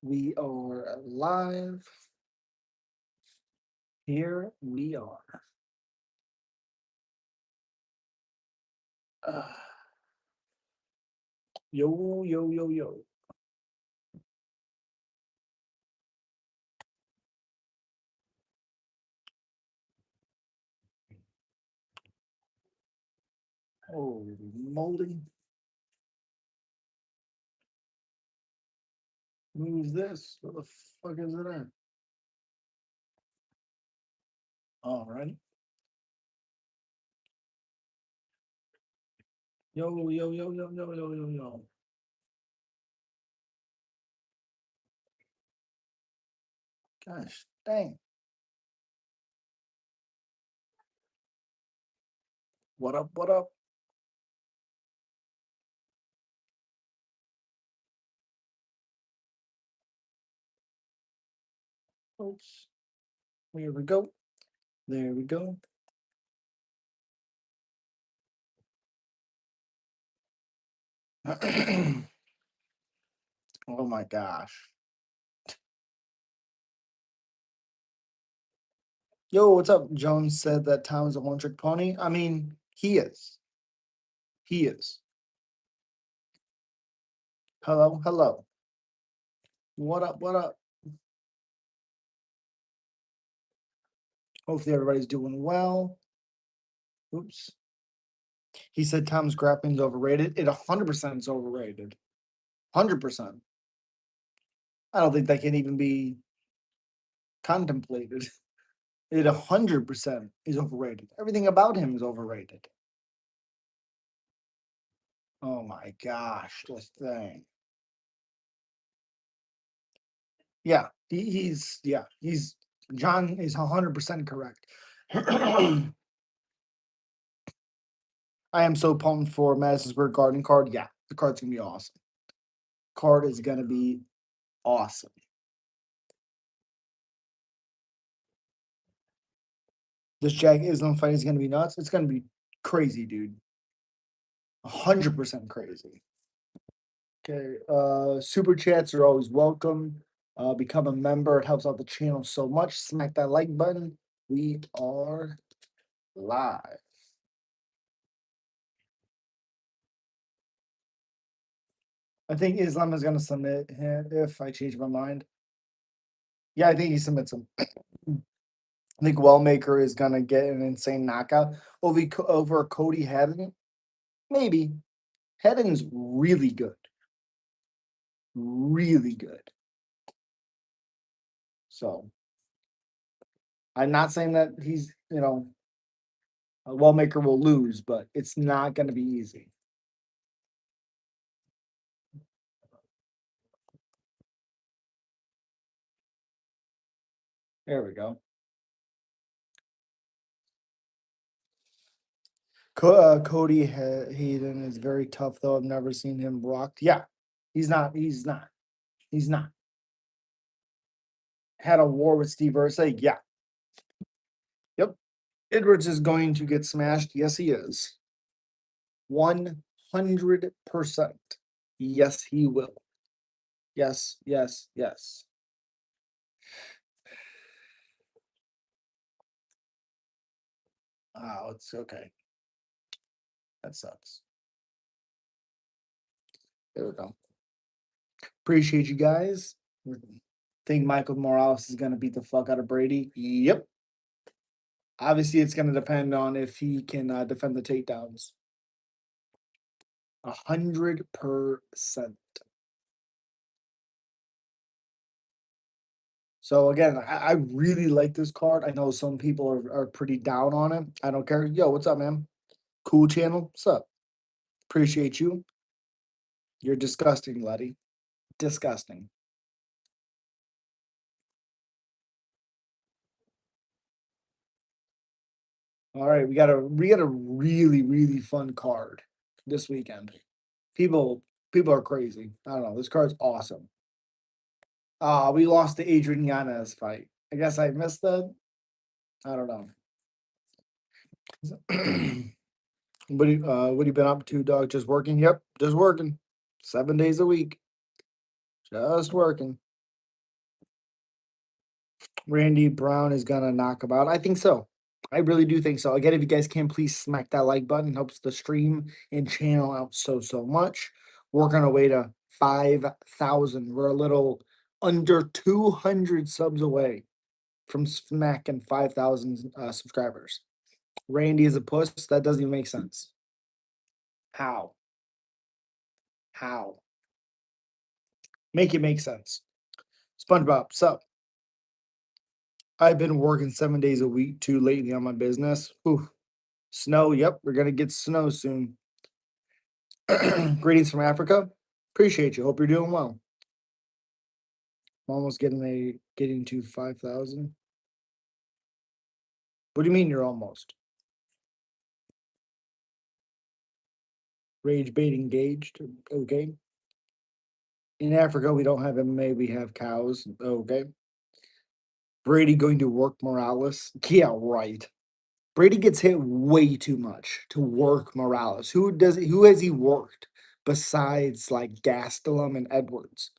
We are live. Here we are. Uh, yo, yo, yo, yo. Holy moly. Who's this? What the fuck is it at? All right. Yo, yo, yo, yo, yo, yo, yo, yo. Gosh dang. What up? What up? Oops. Here we go. There we go. Oh my gosh. Yo, what's up? Jones said that Tom is a one trick pony. I mean, he is. He is. Hello, hello. What up? What up? Hopefully everybody's doing well. Oops. He said Tom's grappling's overrated. It 100% is overrated. 100%. I don't think that can even be contemplated. It 100% is overrated. Everything about him is overrated. Oh my gosh, this thing. Yeah, he's John is 100% correct. I am so pumped for Madison Square Garden card. Yeah, the card's gonna be awesome. Card is gonna be awesome. This Jack Islam fight is gonna be nuts. It's gonna be crazy, dude. 100% crazy. Okay. Super chats are always welcome. Become a member. It helps out the channel so much. Smack that like button. We are live. I think Islam is gonna submit him if I change my mind. Yeah, I think he submits him. I think Wellmaker is gonna get an insane knockout over Cody Haddon. Maybe. Haddon's really good. Really good. So I'm not saying that he's, a Wellmaker will lose, but it's not gonna be easy. There we go. Cody Hayden is very tough, though. I've never seen him rocked. Yeah, he's not. He's not. He's not. Had a war with Steve Ursa. Yeah. Yep. Edwards is going to get smashed. Yes, he is. 100%. Yes, he will. Yes, yes, yes. Oh, it's okay. That sucks. There we go. Appreciate you guys. Think Michael Morales is going to beat the fuck out of Brady? Yep. Obviously, it's going to depend on if he can defend the takedowns. 100%. So again, I really like this card. I know some people are pretty down on it. I don't care. Yo, what's up, man? Cool channel. What's up? Appreciate you. You're disgusting, Letty. Disgusting. All right, we got a really fun card this weekend. People are crazy. I don't know. This card's awesome. We lost the Adrian Yanez fight. I guess I missed that. I don't know. What have you been up to, dog? Just working? Yep, just working. 7 days a week. Just working. Randy Brown is gonna knock him out. I think so. I really do think so. Again, if you guys can, please smack that like button. Helps the stream and channel out so much. Working our way to 5,000. We're a little under 200 subs away from smacking 5,000 subscribers. Randy is a puss. That doesn't even make sense. How? How? Make it make sense. SpongeBob, sup? I've been working 7 days a week too lately on my business. Ooh, snow. Yep, we're gonna get snow soon. Greetings from Africa. Appreciate you. Hope you're doing well. I'm almost getting to 5,000. What do you mean you're almost? Rage bait engaged. Okay. In Africa, we don't have MMA, we have cows. Okay. Brady going to work Morales. Yeah, right. Brady gets hit way too much to work Morales. Who has he worked besides like Gastelum and Edwards?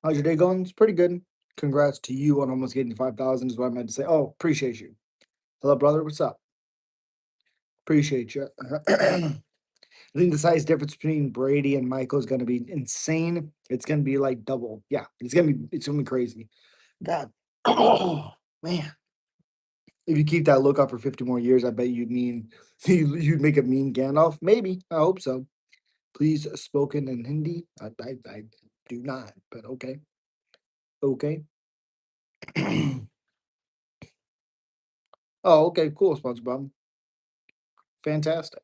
How's your day going? It's pretty good. Congrats to you on almost getting 5,000 is what I meant to say. Oh, appreciate you. Hello, brother. What's up? Appreciate you. I think the size difference between Brady and Michael is going to be insane. It's going to be like double. Yeah, it's gonna be crazy. God, oh man. If you keep that look up for 50 more years, I bet you'd mean you'd make a mean Gandalf. Maybe. I hope so. Please spoken in Hindi. I do not, but okay. Okay. Oh, okay, cool, SpongeBob. Fantastic.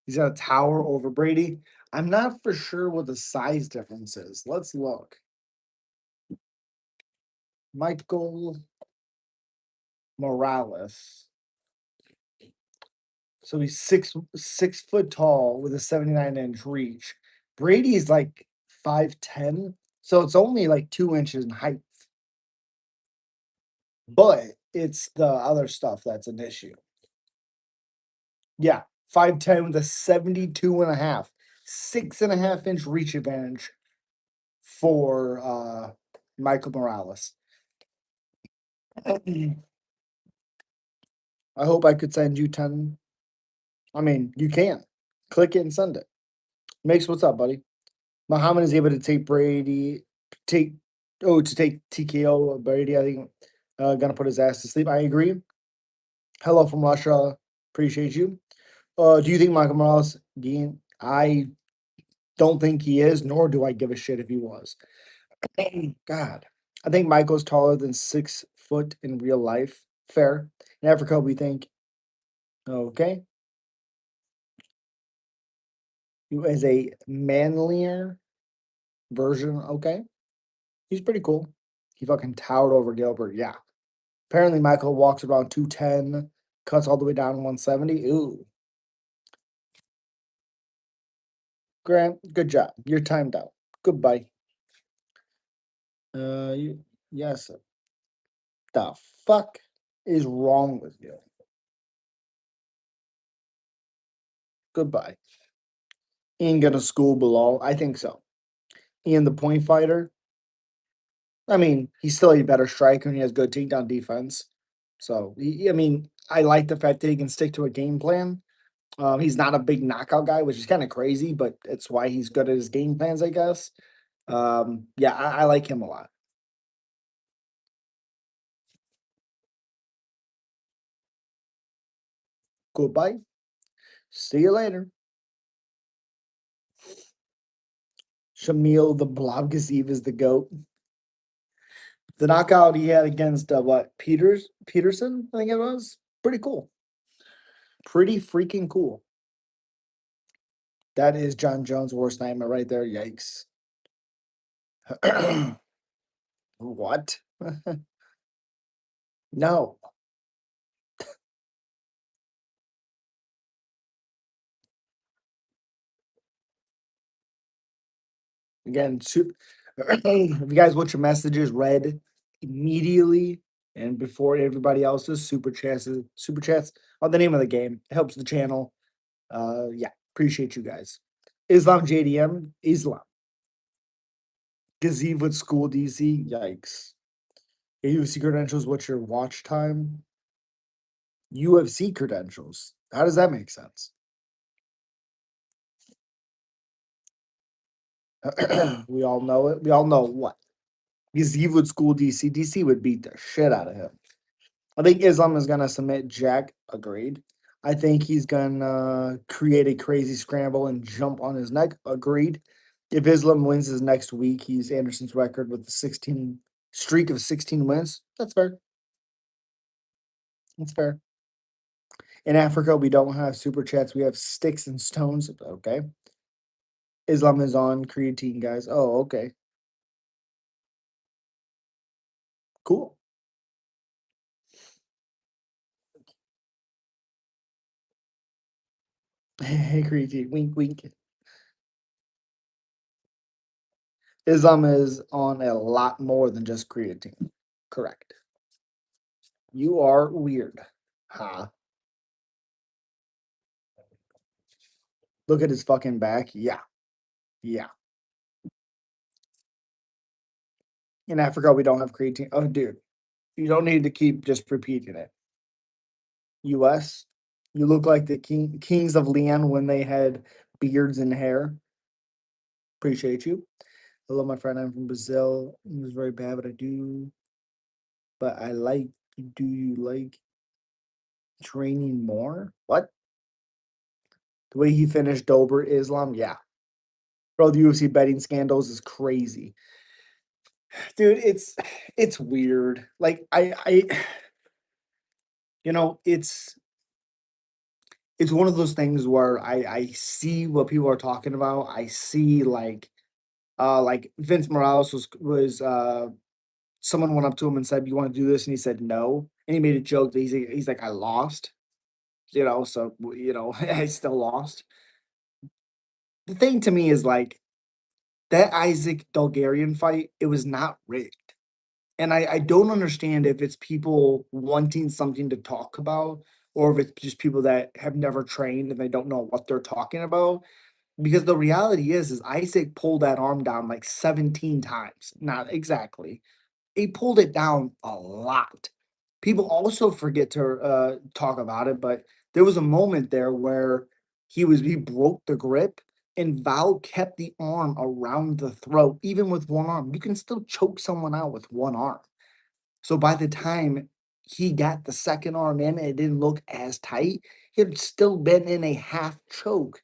He's got a tower over Brady. I'm not for sure what the size difference is. Let's look. Michael Morales. So he's 6 foot tall with a 79-inch reach. Brady's like 5'10, so it's only like 2 inches in height. But it's the other stuff that's an issue. Yeah, 5'10 with a 72 and a half, 6.5 inch reach advantage for Michael Morales. I hope I could send you 10. I mean, you can. Click it and send it. Makes what's up, buddy? Muhammad is able to take Brady, take to take TKO Brady. I think gonna put his ass to sleep. I agree. Hello from Russia. Appreciate you. Do you think Michael Morales, Dean? I don't think he is, nor do I give a shit if he was. God, I think Michael's taller than 6 foot in real life. Fair. In Africa, we think okay. He is a manlier version. Okay, he's pretty cool. He fucking towered over Gilbert. Yeah. Apparently, Michael walks around 210, cuts all the way down to 170. Ooh. Grant, good job. You're timed out. Goodbye. Yes. The fuck is wrong with you? Goodbye. Ain't gonna school below. I think so. Ian, the point fighter. I mean, he's still a better striker and he has good takedown defense. So, I mean, I like the fact that he can stick to a game plan. He's not a big knockout guy, which is kind of crazy, but it's why he's good at his game plans, I guess. Yeah, I like him a lot. Goodbye. See you later. Shamil the Blobgazeev is the GOAT. The knockout he had against what Peterson, I think it was. Pretty cool. Pretty freaking cool. That is John Jones' worst nightmare right there. Yikes. What? No. Again, if you guys want your messages read immediately and before everybody else's, super chats are the name of the game. It helps the channel. Yeah, appreciate you guys. Islam JDM, Islam. Gazeve with school DC. Yikes. UFC credentials. What's your watch time? UFC credentials. How does that make sense? We all know it. We all know what. Gazeve would school DC. DC would beat the shit out of him. I think Islam is gonna submit Jack. Agreed. I think he's gonna create a crazy scramble and jump on his neck. Agreed. If Islam wins his next week, he's Anderson's record with the 16 streak of 16 wins. That's fair. That's fair. In Africa, we don't have super chats. We have sticks and stones. Okay. Islam is on creatine, guys. Oh, okay. Cool. Hey, creatine. Wink, wink. Islam is on a lot more than just creatine. Correct. You are weird. Ha. Look at his fucking back. Yeah. Yeah. In Africa, we don't have creatine. Oh, dude. You don't need to keep just repeating it. US, you look like the kings of Leon when they had beards and hair. Appreciate you. Hello, my friend. I'm from Brazil. It was very bad, but I do. But I like. Do you like training more? What? The way he finished Dober Islam? Yeah. Bro, the UFC betting scandals is crazy. Dude, it's weird. Like I you know, it's one of those things where I see what people are talking about. I see like Vince Morales was someone went up to him and said, "You want to do this?" And he said no. And he made a joke that he's like, "I lost." So I still lost. The thing to me is like that Isaac Bulgarian fight, it was not rigged. And I don't understand if it's people wanting something to talk about or if it's just people that have never trained and they don't know what they're talking about. Because the reality is Isaac pulled that arm down like 17 times. Not exactly. He pulled it down a lot. People also forget to talk about it, but there was a moment there where he broke the grip and Val kept the arm around the throat, even with one arm. You can still choke someone out with one arm. So by the time he got the second arm in, it didn't look as tight. He had still been in a half choke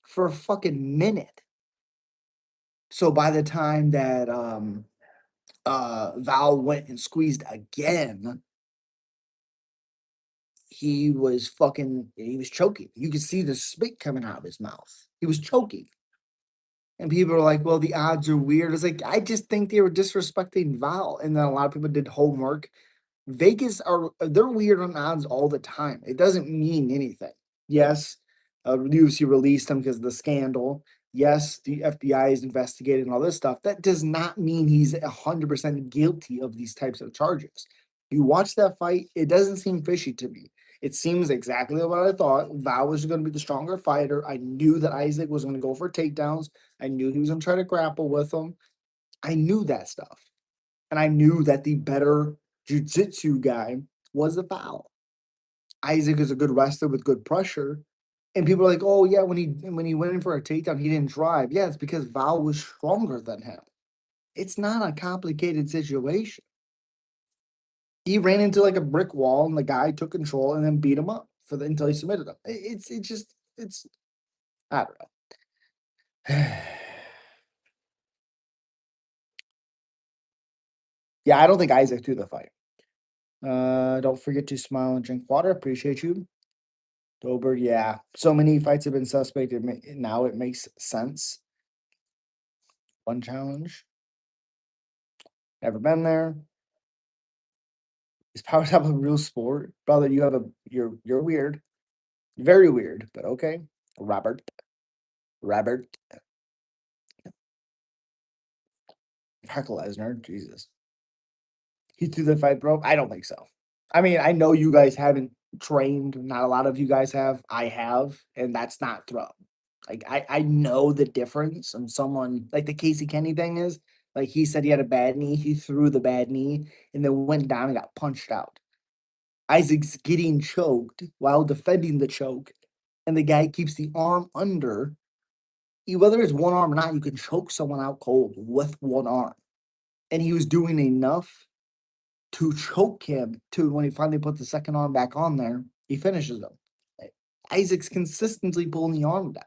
for a fucking minute. So by the time that Val went and squeezed again, he was choking. You could see the spit coming out of his mouth. He was choking. And people are like, well, the odds are weird. It's like, I just think they were disrespecting Val. And then a lot of people did homework. Vegas they're weird on odds all the time. It doesn't mean anything. Yes, UFC released him because of the scandal. Yes, the FBI is investigating all this stuff. That does not mean he's 100% guilty of these types of charges. You watch that fight, it doesn't seem fishy to me. It seems exactly what I thought. Val was going to be the stronger fighter. I knew that Isaac was going to go for takedowns. I knew he was going to try to grapple with him. I knew that stuff. And I knew that the better jiu-jitsu guy was a Val. Isaac is a good wrestler with good pressure. And people are like, oh yeah, when he went in for a takedown, he didn't drive. Yeah, it's because Val was stronger than him. It's not a complicated situation. He ran into like a brick wall and the guy took control and then beat him up until he submitted him. It's I don't know. Yeah, I don't think Isaac threw the fight. Don't forget to smile and drink water. Appreciate you. Dober, yeah. So many fights have been suspected. Now it makes sense. One challenge. Never been there. Is power tap a real sport? Brother, you're weird. Very weird, but okay. Robert. Robert. Brock Lesnar. Jesus. He threw the fight, bro. I don't think so. I mean, I know you guys haven't trained. Not a lot of you guys have. I have, and that's not throw. Like I know the difference. And someone like the Casey Kenny thing is Like he said he had a bad knee, he threw the bad knee and then went down and got punched out. Isaac's getting choked while defending the choke, and the guy keeps the arm under. Whether it's one arm or not, you can choke someone out cold with one arm. And he was doing enough to choke him to when he finally put the second arm back on there, he finishes him. Isaac's consistently pulling the arm down.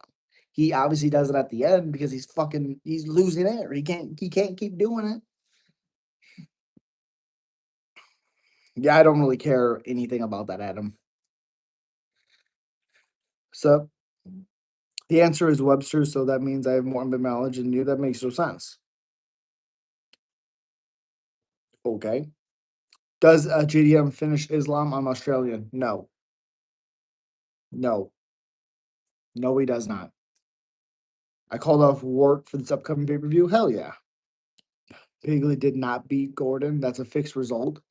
He obviously does it at the end because he's losing air. He can't keep doing it. Yeah, I don't really care anything about that, Adam. So the answer is Webster, so that means I have more knowledge than you. That makes no sense. Okay. Does JDM finish Islam? I'm Australian. No. No. No, he does not. I called off work for this upcoming pay-per-view. Hell yeah. Bigley did not beat Gordon. That's a fixed result.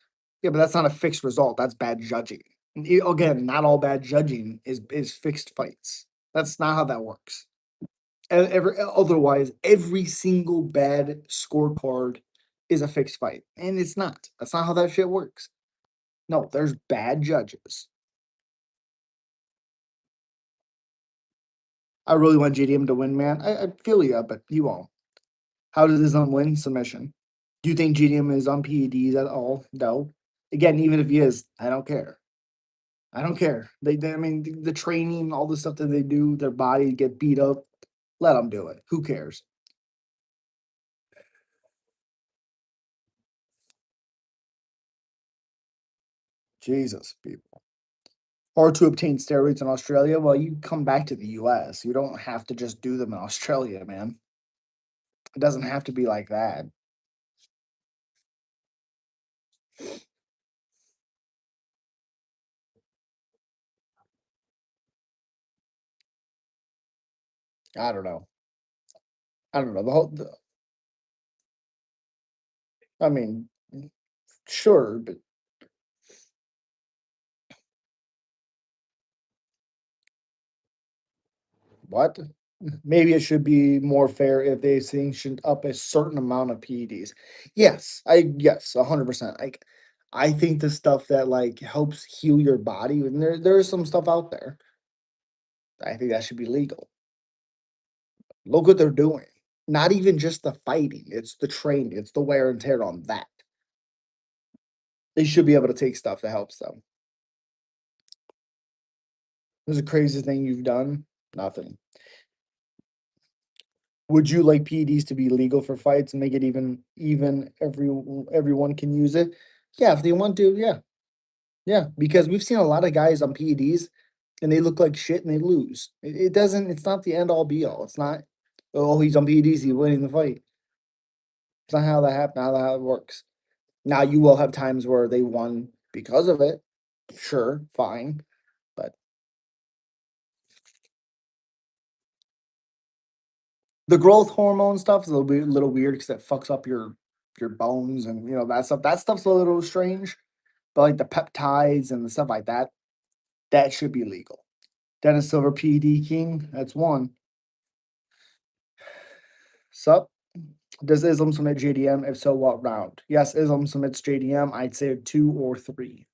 Yeah, but that's not a fixed result. That's bad judging. Again, not all bad judging is fixed fights. That's not how that works. Otherwise, every single bad scorecard is a fixed fight, and it's not. That's not how that shit works. No, there's bad judges. I really want JDM to win, man. I feel you, but he won't. How does Islam win? Submission. Do you think GDM is on PEDs at all? No. Again, even if he is, I don't care. I don't care. I mean, the training, all the stuff that they do, their body get beat up. Let them do it. Who cares? Jesus, people. Or to obtain steroids in Australia, well, you come back to the US. You don't have to just do them in Australia, man. It doesn't have to be like that. I don't know. I don't know. I mean, sure, but what? Maybe it should be more fair if they sanctioned up a certain amount of PEDs. Yes, 100%. Like I think the stuff that like helps heal your body, and there is some stuff out there. I think that should be legal. Look what they're doing. Not even just the fighting, it's the training, it's the wear and tear on that. They should be able to take stuff that helps them. What's the craziest thing you've done? Nothing. Would you like PEDs to be legal for fights and make it even everyone can use it? Yeah, if they want to, yeah. Yeah, because we've seen a lot of guys on PEDs and they look like shit and they lose. It doesn't, it's not the end all be all. It's not, oh, he's on PEDs, he's winning the fight. It's not how that happens, not how it works. Now you will have times where they won because of it. Sure, fine. But the growth hormone stuff is a little weird because it fucks up your bones and that stuff. That stuff's a little strange. But like the peptides and the stuff like that, that should be legal. Dennis Silver, PED King, that's one. Sup? Does Islam submit JDM? If so, what round? Yes, Islam submits JDM. I'd say 2 or 3.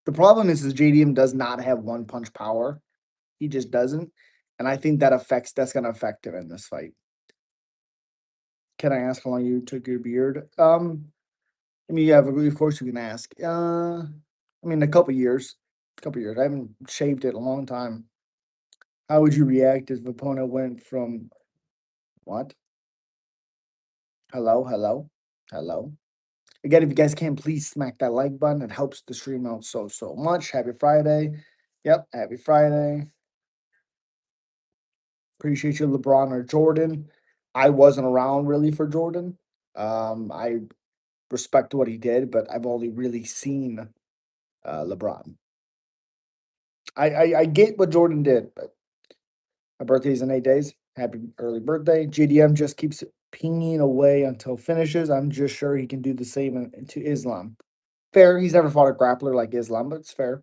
The problem is JDM does not have one punch power. He just doesn't. And I think that's gonna affect him in this fight. Can I ask how long you took your beard? I mean, yeah, of course you can ask. I mean, a couple years. A couple years. I haven't shaved it in a long time. How would you react if the opponent went from what? Hello, hello, hello. Again, if you guys can, please smack that like button. It helps the stream out so much. Happy Friday. Yep, happy Friday. Appreciate you, LeBron or Jordan. I wasn't around really for Jordan. I respect what he did, but I've only really seen LeBron. I get what Jordan did, but my birthday's in 8 days. Happy early birthday. JDM just keeps pinging away until finishes. I'm just sure he can do the same to Islam. Fair. He's never fought a grappler like Islam, but it's fair.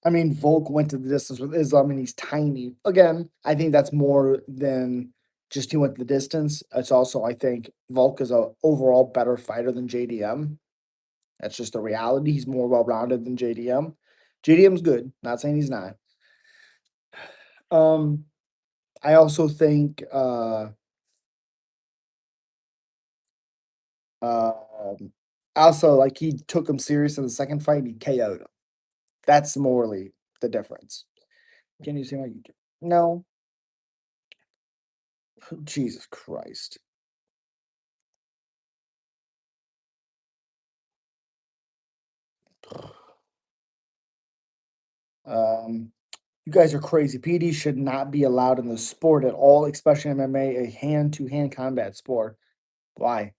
I mean, Volk went to the distance with Islam and he's tiny. Again, I think that's more than just he went the distance. It's also, I think, Volk is a overall better fighter than JDM. That's just the reality. He's more well rounded than JDM. JDM's good. Not saying he's not. Um, I also think also like he took him serious in the second fight and he KO'd him. That's morally the difference. Can you see my YouTube? No. Jesus Christ. Um, you guys are crazy. PD should not be allowed in the sport at all, especially MMA, a hand-to-hand combat sport. Why?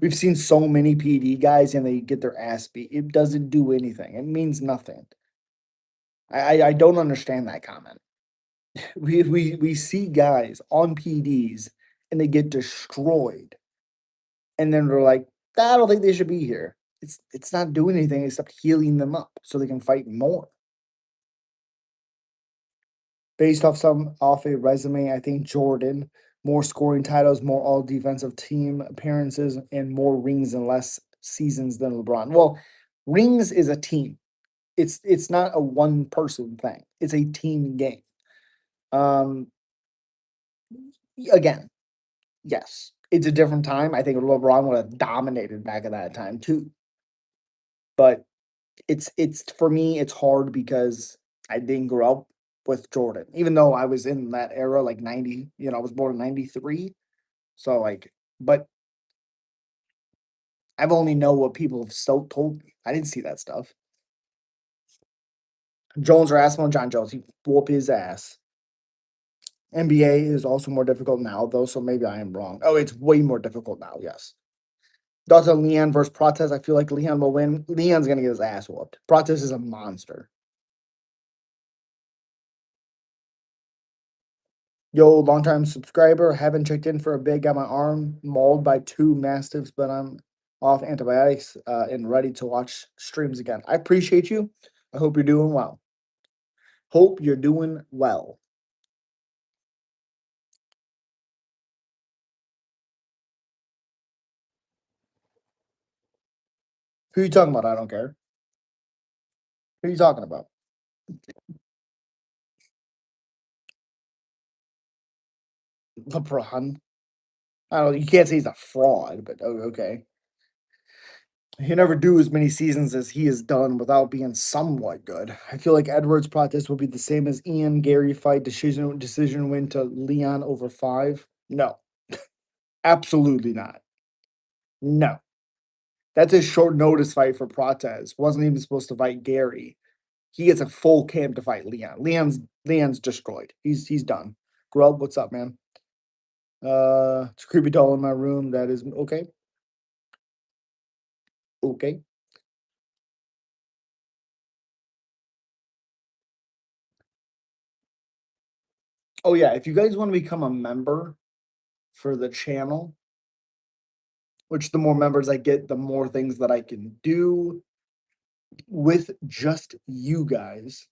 We've seen so many PD guys and they get their ass beat. It doesn't do anything. It means nothing. I don't understand that comment. We see guys on PDs and they get destroyed, and then we're like, I don't think they should be here. It's not doing anything except healing them up so they can fight more. Based off a resume, I think Jordan, more scoring titles, more all defensive team appearances, and more rings and less seasons than LeBron. Well, rings is a team. It's not a one person thing. It's a team game. Um, again, yes, it's a different time. I think LeBron would have dominated back at that time too. But it's for me, it's hard because I didn't grow up with Jordan, even though I was in that era, like 90, I was born in 93. So like, but I've only know what people have so told me. I didn't see that stuff. Jones or Asmo, John Jones, he whoop his ass. NBA is also more difficult now, though, so maybe I am wrong. Oh, it's way more difficult now, yes. Dr. Leon versus Protez, I feel like Leon will win. Leon's gonna get his ass whooped. Protez is a monster. Yo, longtime subscriber. Haven't checked in for a bit. Got my arm mauled by two mastiffs, but I'm off antibiotics and ready to watch streams again. I appreciate you. I hope you're doing well. Hope you're doing well. Who you talking about? I don't care. Who you talking about? LeBron. I don't. You can't say he's a fraud, but okay. He never do as many seasons as he has done without being somewhat good. I feel like Edwards' protest will be the same as Ian Gary fight decision win to Leon over 5. No, absolutely not. No, that's a short notice fight for Protez. Wasn't even supposed to fight Gary. He gets a full camp to fight Leon. Leon's destroyed. He's done. Grub, what's up, man? It's a creepy doll in my room. That is okay. Okay. Oh yeah, if you guys want to become a member for the channel, which the more members I get, the more things that I can do with just you guys,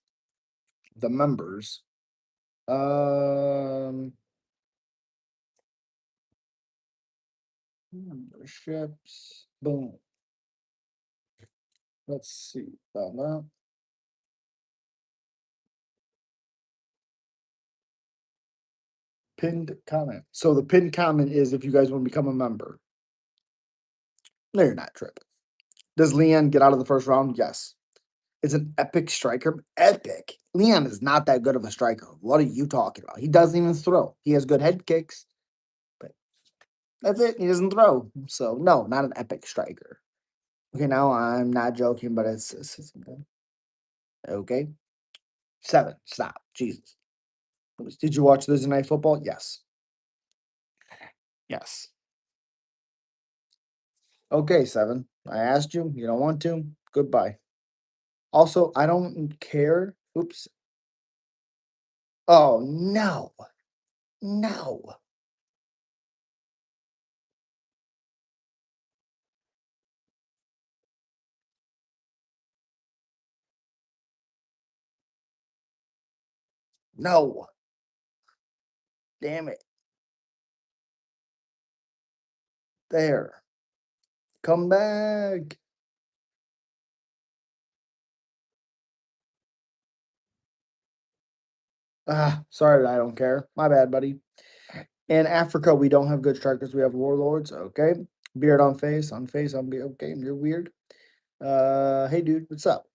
the members. Um Memberships. Boom. Let's see about that. Pinned comment. So the pinned comment is if you guys want to become a member. No, you're not tripping. Does Leon get out of the first round? Yes. It's an epic striker. Epic. Leon is not that good of a striker. What are you talking about? He doesn't even throw. He has good head kicks, but that's it. He doesn't throw. So no, not an epic striker. Okay, now I'm not joking, but it's okay. 7. Stop. Jesus. Did you watch Thursday Night Football? Yes. Yes. Okay, 7. I asked you. You don't want to. Goodbye. Also, I don't care. Oops. Oh no. No. No. Damn it. There. Come back. Ah, sorry, I don't care. My bad, buddy. In Africa, we don't have good strikers. We have warlords. Okay. Beard on face, on beard. Okay, you're weird. Hey, dude, what's up?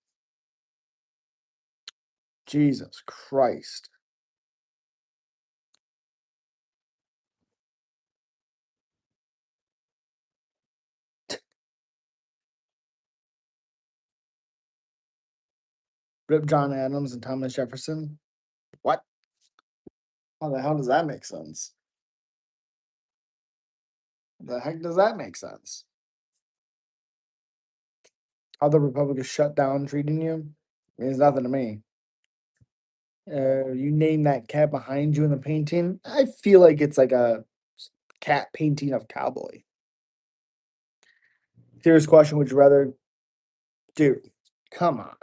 Jesus Christ. Rip John Adams and Thomas Jefferson. What? How the hell does that make sense? The heck does that make sense? How the Republic is shut down treating you means nothing to me. You name that cat behind you in the painting. I feel like it's like a cat painting of cowboy. Serious question: would you rather, dude? Come on,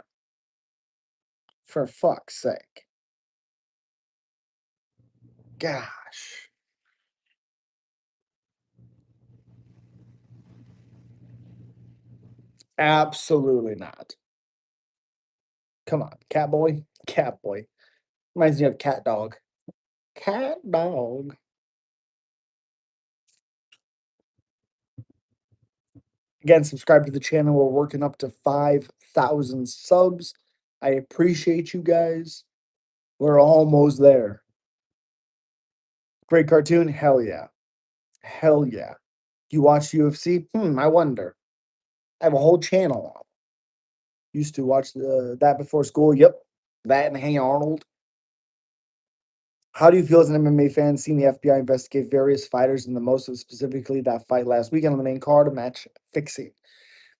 for fuck's sake! Gosh, absolutely not. Come on, Catboy, Catboy. Reminds me of Cat Dog. Cat Dog. Again, subscribe to the channel. We're working up to 5,000 subs. I appreciate you guys. We're almost there. Great cartoon? Hell yeah. Hell yeah. You watch UFC? I wonder. I have a whole channel on. Used to watch that before school. Yep. That and Hey Arnold. How do you feel as an MMA fan seeing the FBI investigate various fighters and the most of specifically that fight last weekend on the main card, a match fixing?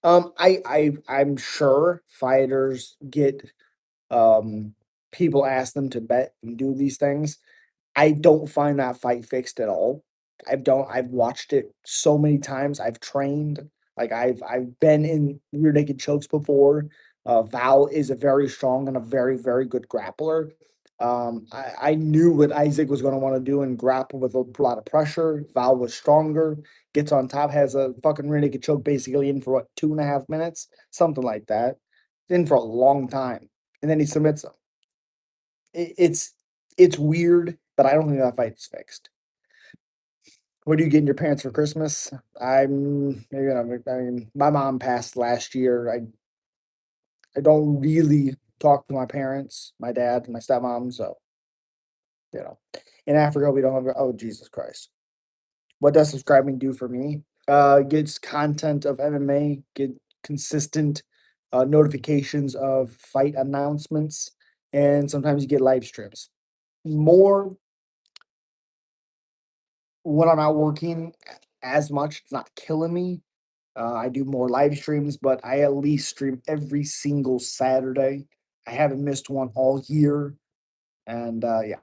I'm sure fighters get people ask them to bet and do these things. I don't find that fight fixed at all. I've watched it so many times. I've trained. Like I've been in rear naked chokes before. Val is a very strong and a very, very good grappler. I knew what Isaac was going to want to do and grapple with a lot of pressure. Val was stronger, gets on top, has a fucking rear naked choke basically in for what, 2.5 minutes? Something like that. In for a long time. And then he submits him. It's weird, but I don't think that fight's fixed. What are you getting your parents for Christmas? I mean, my mom passed last year. I don't really talk to my parents, my dad, and my stepmom. So you know, in Africa we don't have. Oh Jesus Christ! What does subscribing do for me? Gets content of MMA, get consistent notifications of fight announcements, and sometimes you get live streams. More when I'm not working as much, it's not killing me. I do more live streams, but I at least stream every single Saturday. I haven't missed one all year. And yeah,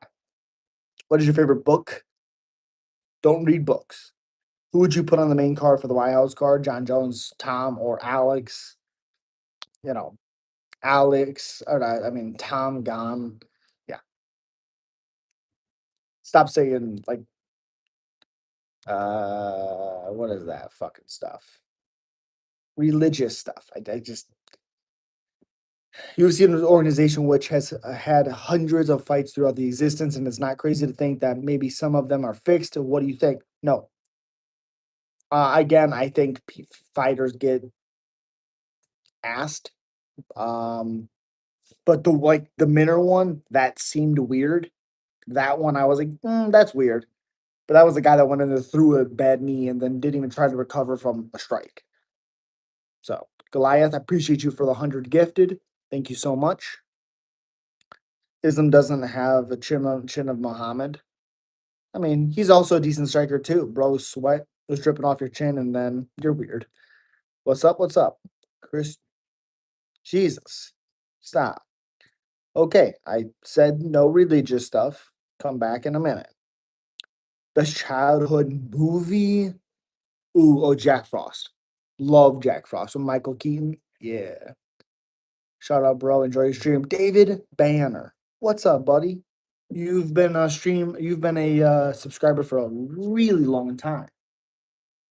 what is your favorite book? Don't read books. Who would you put on the main card for the White House card? John Jones, Tom, or Alex? You know, Alex, or I mean, Tom gone. Yeah, stop saying like, what is that fucking stuff? Religious stuff. I just UFC is an organization which has had hundreds of fights throughout the existence, and it's not crazy to think that maybe some of them are fixed. What do you think? No. Again, I think fighters get asked, um, but the Minner one that seemed weird. That one I was like, that's weird. But that was the guy that went in there, threw a bad knee, and then didn't even try to recover from a strike. So Goliath, I appreciate you for the 100 gifted. Thank you so much. Islam doesn't have a chin of Muhammad. I mean, he's also a decent striker too. Bro, sweat was dripping off your chin, and then you're weird. What's up? What's up? Chris, Jesus. Stop. Okay, I said no religious stuff. Come back in a minute. Best childhood movie? Ooh, oh, Jack Frost. Love Jack Frost with Michael Keaton. Yeah. Shout out, bro. Enjoy your stream. David Banner. What's up, buddy? You've been a subscriber for a really long time.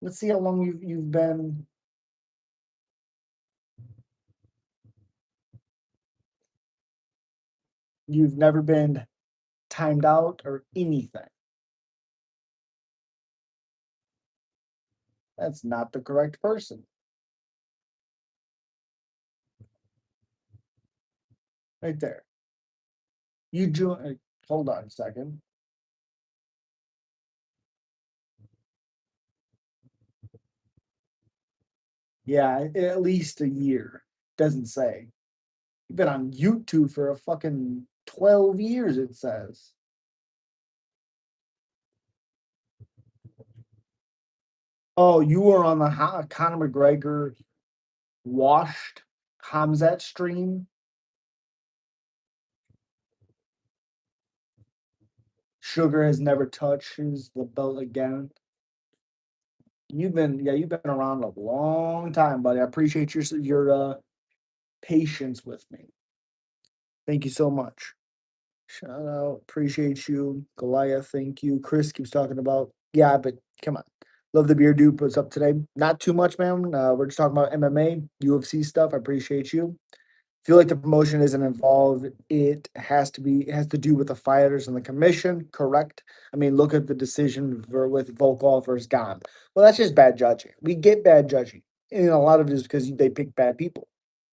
Let's see how long you've been. You've never been timed out or anything. That's not the correct person. Right there. You join. Hold on a second. Yeah, at least a year. Doesn't say. You've been on YouTube for a fucking 12 years, it says. Oh, you were on the Conor McGregor washed Hamzat stream. Sugar has never touches the belt again. You've been around a long time, buddy. I appreciate your patience with me. Thank you so much. Shout out, appreciate you, Goliath. Thank you. Chris keeps talking about yeah, but come on, love the beer dude puts up today. Not too much, man. We're just talking about MMA, UFC stuff. I appreciate you. Feel like the promotion isn't involved. It has to do with the fighters and the commission, correct? I mean, look at the decision with Volkov versus Gane. Well, that's just bad judging. We get bad judging. And a lot of it is because they pick bad people,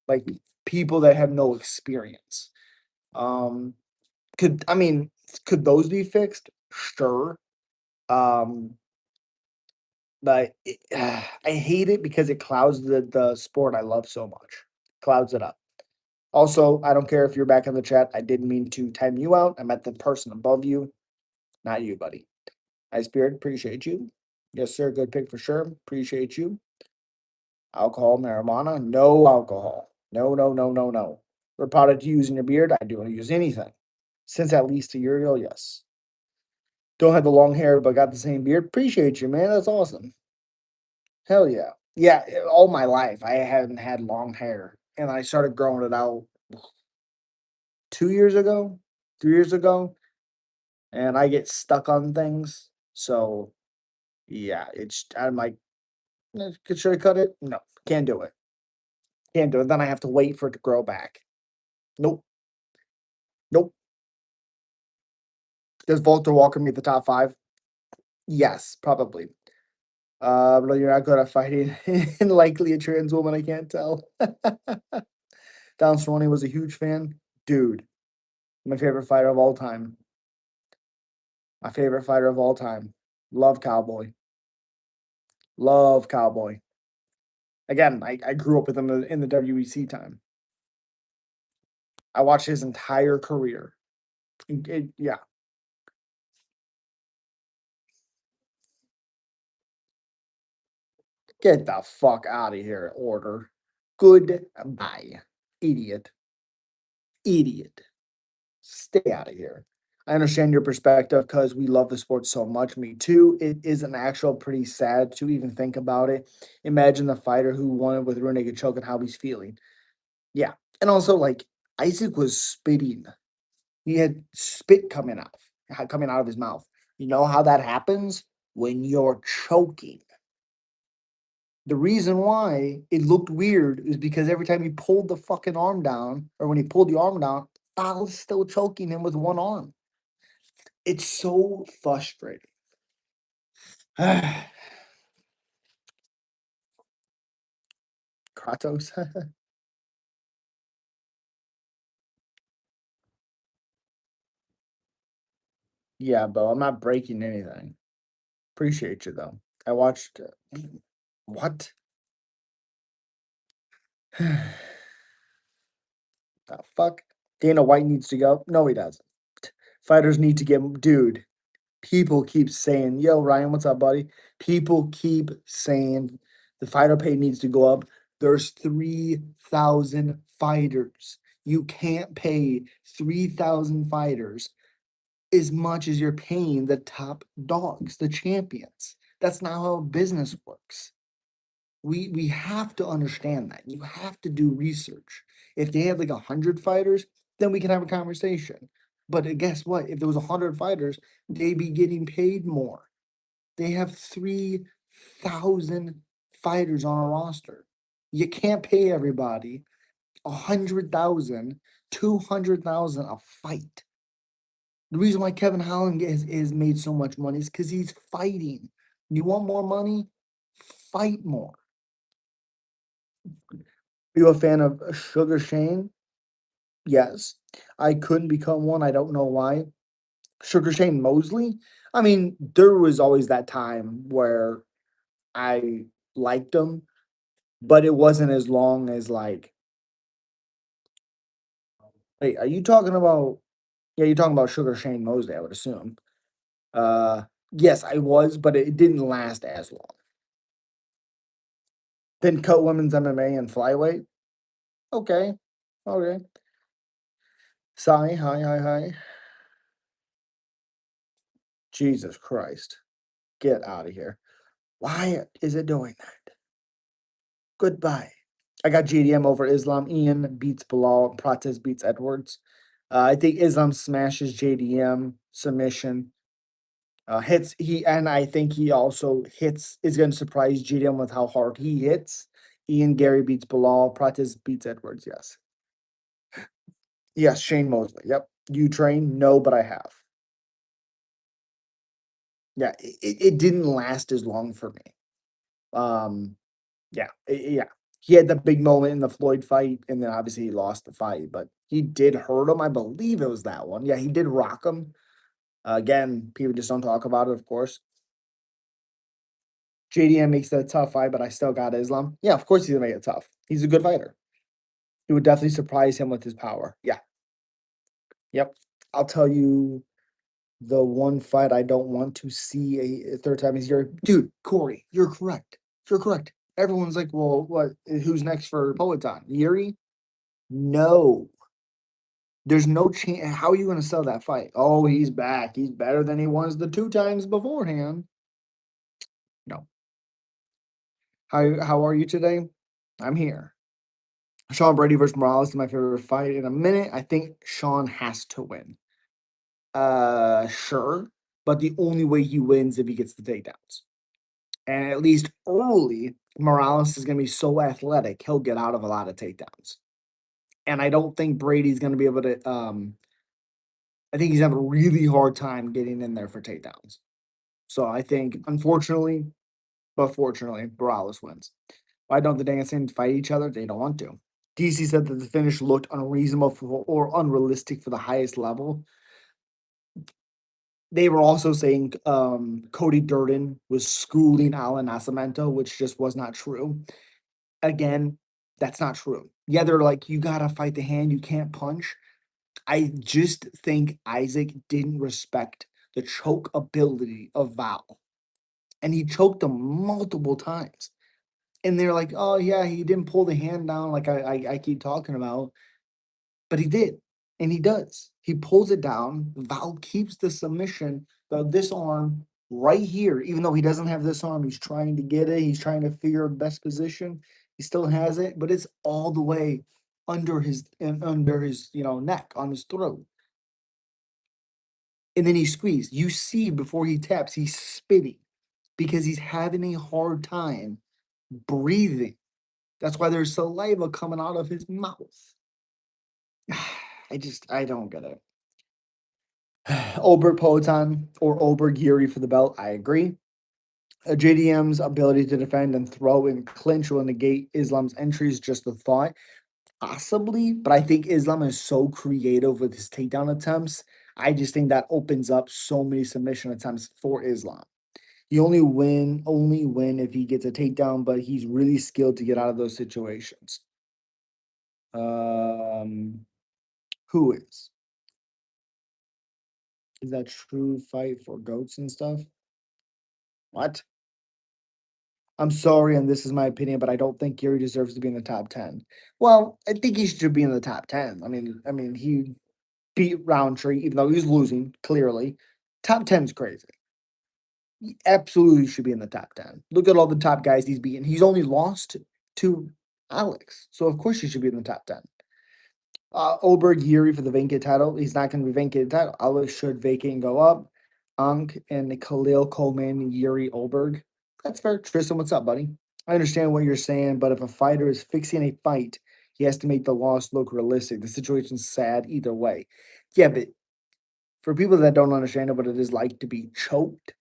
like people that have no experience. Um, I mean, could those be fixed? Sure. Um, but I hate it because it clouds the sport I love so much. Clouds it up. Also, I don't care if you're back in the chat. I didn't mean to time you out. I meant the person above you, not you, buddy. Ice Beard, appreciate you. Yes, sir. Good pick for sure. Appreciate you. Alcohol, marijuana, no alcohol. No, no, no, no, no. We're proud to use in your beard. I don't use anything. Since at least a year ago, yes. Don't have the long hair, but got the same beard. Appreciate you, man. That's awesome. Hell yeah. Yeah, all my life I haven't had long hair. And I started growing it out 2 years ago, 3 years ago. And I get stuck on things. So yeah, I'm like, should I cut it? No, can't do it. Can't do it. Then I have to wait for it to grow back. Nope. Nope. Does Walter Walker meet the top five? Yes, probably. But you're not good at fighting and likely a trans woman, I can't tell. Don Cerrone was a huge fan. Dude, my favorite fighter of all time. My favorite fighter of all time. Love Cowboy. Love Cowboy. Again, I grew up with him in the WEC time. I watched his entire career. Yeah. Get the fuck out of here, Order. Goodbye. Idiot. Idiot. Stay out of here. I understand your perspective because we love the sport so much. Me too. It is an actual pretty sad to even think about it. Imagine the fighter who won it with rear naked choke and how he's feeling. Yeah. And also, like, Isaac was spitting. He had spit coming out of his mouth. You know how that happens? When you're choking. The reason why it looked weird is because every time he pulled the fucking arm down, or when he pulled the arm down, I was still choking him with one arm. It's so frustrating. Kratos. Yeah, Bo, I'm not breaking anything. Appreciate you though. I watched what? The fuck? Dana White needs to go. No, he doesn't. Fighters need to get dude. People keep saying, yo, Ryan, what's up, buddy? People keep saying the fighter pay needs to go up. There's 3,000 fighters. You can't pay 3,000 fighters as much as you're paying the top dogs, the champions. That's not how business works. We have to understand that. You have to do research. If they have like 100 fighters, then we can have a conversation. But guess what? If there was 100 fighters, they'd be getting paid more. They have 3,000 fighters on a roster. You can't pay everybody 100,000, 200,000 a fight. The reason why Kevin Holland is made so much money is because he's fighting. You want more money? Fight more. Are you a fan of Sugar Shane? Yes. I couldn't become one. I don't know why. Sugar Shane Mosley? I mean, there was always that time where I liked him, but it wasn't as long as like, wait, are you talking about, yeah, you're talking about Sugar Shane Mosley, I would assume. Uh, yes, I was, but it didn't last as long. Then cut women's MMA and flyweight. Okay. Okay. Sai, hi, hi, hi. Jesus Christ. Get out of here. Why is it doing that? Goodbye. I got JDM over Islam. Ian beats Bilal. Prates beats Edwards. I think Islam smashes JDM submission. Hits he and I think he also hits is going to surprise JDM with how hard he hits. Ian Gary beats Bilal. Prates beats Edwards. Yes. Yes. Shane Mosley. Yep. You train? No, but I have. Yeah. It didn't last as long for me. Um, Yeah, yeah. He had the big moment in the Floyd fight, and then obviously he lost the fight, but he did hurt him. I believe it was that one. Yeah, he did rock him. Again, people just don't talk about it, of course. JDM makes that a tough fight, but I still got Islam. Yeah, of course he's gonna make it tough. He's a good fighter. He would definitely surprise him with his power. Yeah, yep. I'll tell you the one fight I don't want to see a third time is your dude, Corey. You're correct. You're correct. Everyone's like, well, what? Who's next for Poetan? Yuri? No. There's no chance. How are you going to sell that fight? Oh, he's back. He's better than he was the 2 times beforehand. No. How are you today? I'm here. Sean Brady versus Morales is my favorite fight in a minute. I think Sean has to win. Sure, but the only way he wins if he gets the takedowns. And at least early, Morales is going to be so athletic, he'll get out of a lot of takedowns. And I don't think Brady's going to be able to. I think he's having a really hard time getting in there for takedowns. So I think, unfortunately, but fortunately, Morales wins. Why don't the dancing fight each other? They don't want to. DC said that the finish looked unreasonable or unrealistic for the highest level. They were also saying Cody Durden was schooling Alan Nascimento, which just was not true. Again, that's not true. Yeah, they're like, you gotta fight the hand, you can't punch. I just think Isaac didn't respect the choke ability of Val. And he choked him multiple times. And they're like, "Oh yeah, he didn't pull the hand down like I keep talking about," but he did, and he does. He pulls it down. Val keeps the submission, this arm right here, even though he doesn't have this arm. He's trying to get it. He's trying to figure out best position. He still has it, but it's all the way under his neck on his throat. And then he squeezed. You see before he taps, he's spitting because he's having a hard time breathing. That's why there's saliva coming out of his mouth. I don't get it. Oberg Poatan or Oberg Yuri for the belt. I agree. JDM's ability to defend and throw and clinch will negate Islam's entry is just a thought. Possibly, but I think Islam is so creative with his takedown attempts. I just think that opens up so many submission attempts for Islam. He only win if he gets a takedown, but he's really skilled to get out of those situations. Um, who is? Is that true fight for goats and stuff? What? I'm sorry, and this is my opinion, but I don't think Gary deserves to be in the top 10. Well, I think he should be in the top 10. I mean, he beat Roundtree, even though he was losing, clearly. Top 10's crazy. He absolutely should be in the top 10. Look at all the top guys he's beaten. He's only lost to Alex. So of course he should be in the top 10. Oberg Yuri for the vacant title. He's not going to be vacated title. Alex should vacate and go up. Ankh and Khalil Coleman, Yuri Oberg. That's fair. Tristan, what's up, buddy? I understand what you're saying, but if a fighter is fixing a fight, he has to make the loss look realistic. The situation's sad either way. Yeah, but for people that don't understand what it is like to be choked,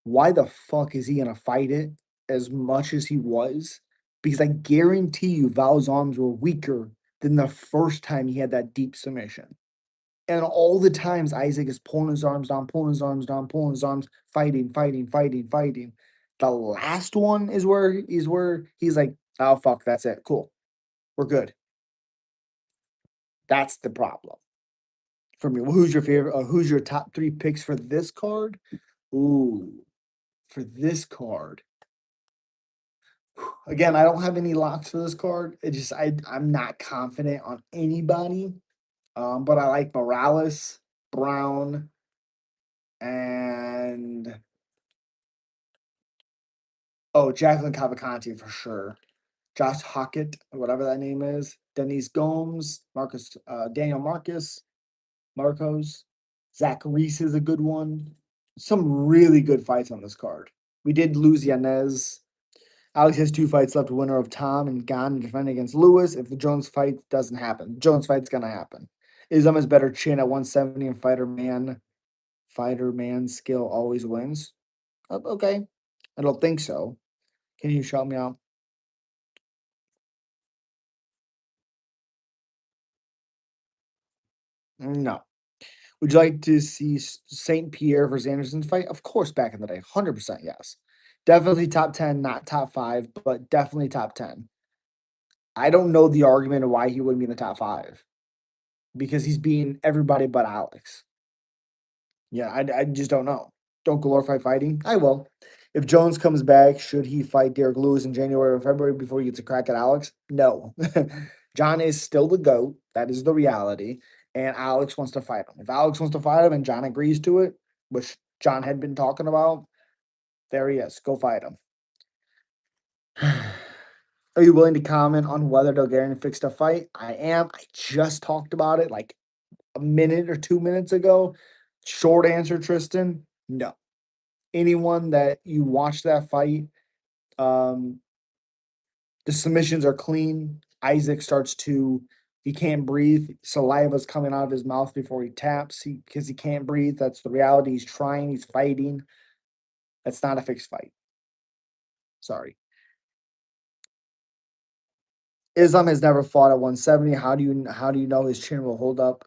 why the fuck is he gonna fight it as much as he was? Because I guarantee you Val's arms were weaker than the first time he had that deep submission. And all the times Isaac is pulling his arms down, pulling his arms down, pulling his arms, fighting, fighting, fighting, fighting. The last one is where he's like, oh fuck, that's it. Cool. We're good. That's the problem for me. Well, who's your favorite? Who's your top three picks for this card? Ooh, for this card. Again, I don't have any locks for this card. I'm not confident on anybody. But I like Morales, Brown, and Jacqueline Cavalcanti for sure. Josh Hockett, whatever that name is. Denise Gomes, Daniel Marcos. Zach Reese is a good one. Some really good fights on this card. We did lose Yanez. Alex has two fights left, winner of Tom and Gane defending against Lewis. If the Jones fight doesn't happen, Jones fight's gonna happen. Islam is better chin at 170 and fighter man skill always wins. Okay. I don't think so. Can you shout me out? No. Would you like to see St. Pierre versus Anderson's fight? Of course, back in the day. 100% yes. Definitely top 10, not top five, but definitely top 10. I don't know the argument of why he wouldn't be in the top five because he's beating everybody but Alex. Yeah, I just don't know. Don't glorify fighting? I will. If Jones comes back, should he fight Derek Lewis in January or February before he gets a crack at Alex? No. John is still the GOAT. That is the reality. And Alex wants to fight him. If Alex wants to fight him and John agrees to it, which John had been talking about, there he is. Go fight him. Are you willing to comment on whether Dolgarian fixed a fight? I am. I just talked about it like a minute or 2 minutes ago. Short answer, Tristan, no. Anyone that you watch that fight, um, the submissions are clean. Isaac starts to he can't breathe. Saliva's coming out of his mouth before he taps. Because he can't breathe. That's the reality. He's trying. He's fighting. That's not a fixed fight. Sorry. Islam has never fought at 170. How do you know his chin will hold up?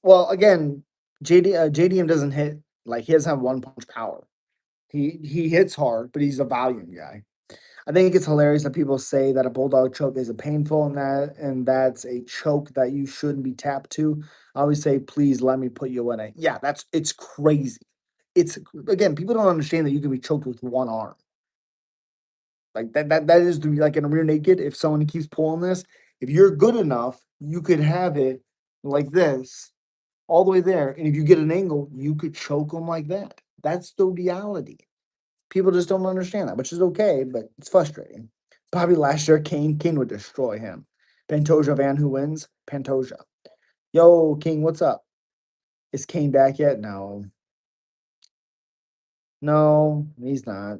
Well, again, JDM doesn't hit like he doesn't have one punch power. He hits hard, but he's a volume guy. I think it's hilarious that people say that a bulldog choke is a painful and that's a choke that you shouldn't be tapped to. I always say, please let me put you in it. Yeah, it's crazy. It's again, people don't understand that you can be choked with one arm. Like that is the like in a rear naked. If someone keeps pulling this, if you're good enough, you could have it like this all the way there. And if you get an angle, you could choke them like that. That's the reality. People just don't understand that, which is okay, but it's frustrating. Bobby Lashley, King would destroy him. Pantoja Van, who wins? Pantoja. Yo, King, what's up? Is Kane back yet? No. No, he's not.